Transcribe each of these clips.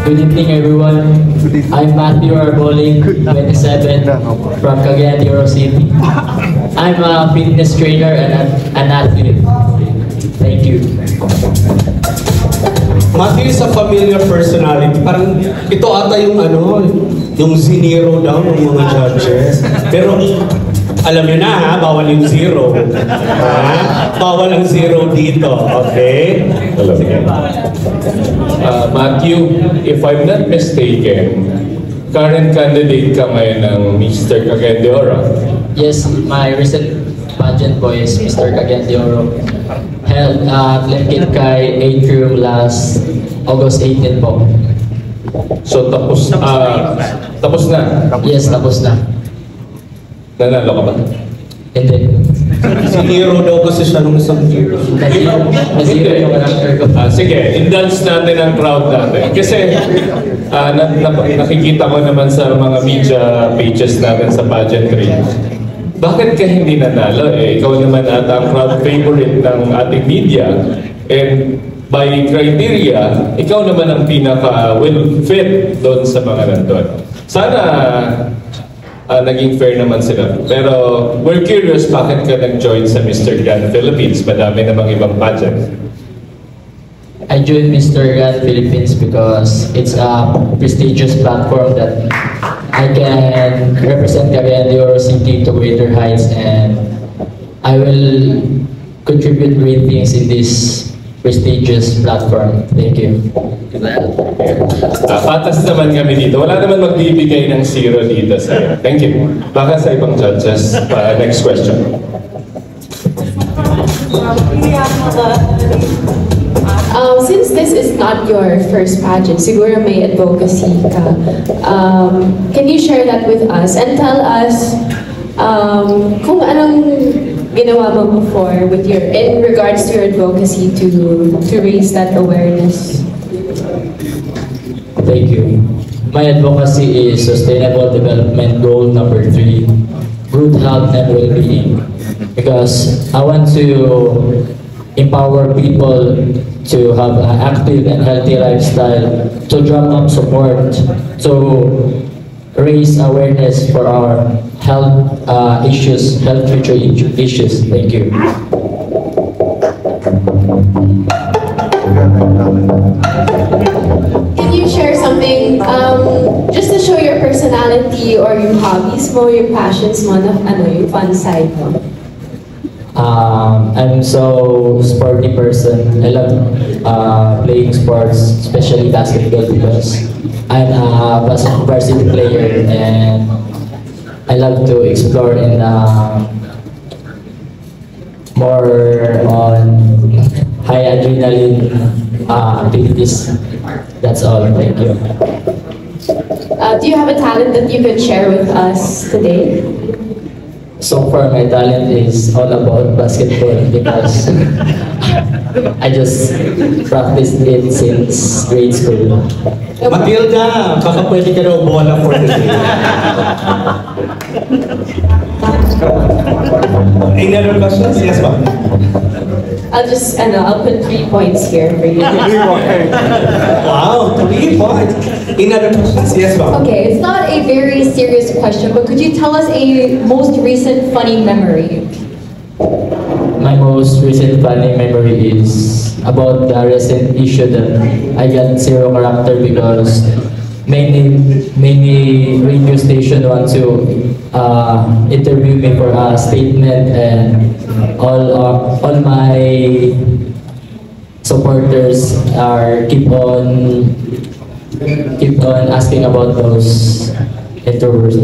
Good evening, everyone. I'm Matthew Arboling, 27, from Cagayan de Oro City. I'm a fitness trainer and an athlete. Thank you. Matthew is a familiar personality. Parang ito ata yung yung zero daw ng mga judges. Pero alam niyo na ha, bawal yung zero. Ha? Bawal ang zero dito, okay? Sige. Matthew, if I'm not mistaken, current candidate ka ngayon ng Mr. Cagayan de Oro. Yes, my recent pageant po is Mr. Cagayan de Oro. Held at Lemkitkai Atrium last August 18 po. So tapos na? Yes, tapos na. Nanalo ka ba? Hindi. Si Nero daw kasi siya nung isang year. Nazero yung character ko. Sige, indulge natin ang crowd natin. Kasi nakikita ko naman sa mga media pages natin sa pageantry. Bakit ka hindi nanalo? Ikaw naman ata ang crowd favorite ng ating media. And by criteria, ikaw naman ang pinaka well fit doon sa mga nandun. Sana naging fair naman sila. Pero we're curious bakit ka nag-join sa Mr. Grand Philippines. Madami namang ibang pageant. I joined Mr. Grand Philippines because it's a prestigious platform that I can represent Cagayan de Oro City to greater heights, and I will contribute great things in this prestigious platform. Thank you. Patas naman kami dito. Wala naman magbibigay ng zero dito sa'yo. Thank you. Baka sa ibang judges. Next question. Since this is not your first pageant, siguro may advocacy ka. Can you share that with us and tell us kung anong ginawa mo before with in regards to your advocacy to raise that awareness? Thank you. My advocacy is Sustainable Development Goal number 3, good health and well-being. Because I want to empower people to have an active and healthy lifestyle, to drum up support, to raise awareness for our health issues, health future issues. Thank you. Can you share something just to show your personality or your hobbies mo, your passions mo, yung fun side mo? I'm so sporty person. I love playing sports, especially basketball, because I'm a varsity player and I love to explore in more on high adrenaline activities. That's all. Thank you. Do you have a talent that you could share with us today? So far, my talent is all about basketball because I just practiced it since grade school. Matilda, baka pwede ka daw bola for the day. Any other questions? Yes, ma'am. I'll put 3 points here for you. Wow, 3 points. Any other questions? Yes, ma'am. Okay, it's not a very serious question, but could you tell us a most recent funny memory? My most recent funny memory is about the recent issue that I got zero character because many radio station want to interview me for a statement, and all my supporters keep on asking about those interviews.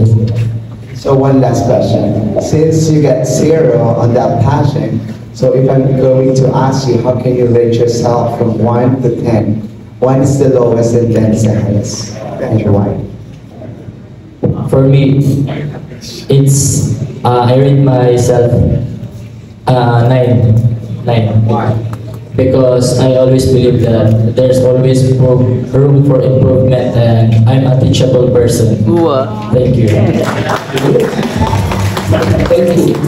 So one last question. Since you got zero on that passion, so if I'm going to ask you, how can you rate yourself from 1 to 10? 1 is the lowest and 10 is the highest. And why? For me, it's I rate myself 9. Because I always believe that there's always room for improvement, and I'm a teachable person. Thank you. Thank you.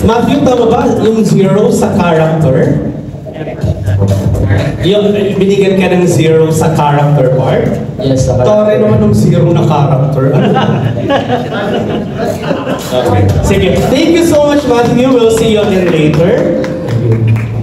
Matthew, tama ba yung zero sa character? Yung binigyan ka ng 0 sa character part? Yes, sa Tore naman ng 0 na character. Ano? Okay. Sige. Thank you so much, Matthew. We'll see you again later. Thank you.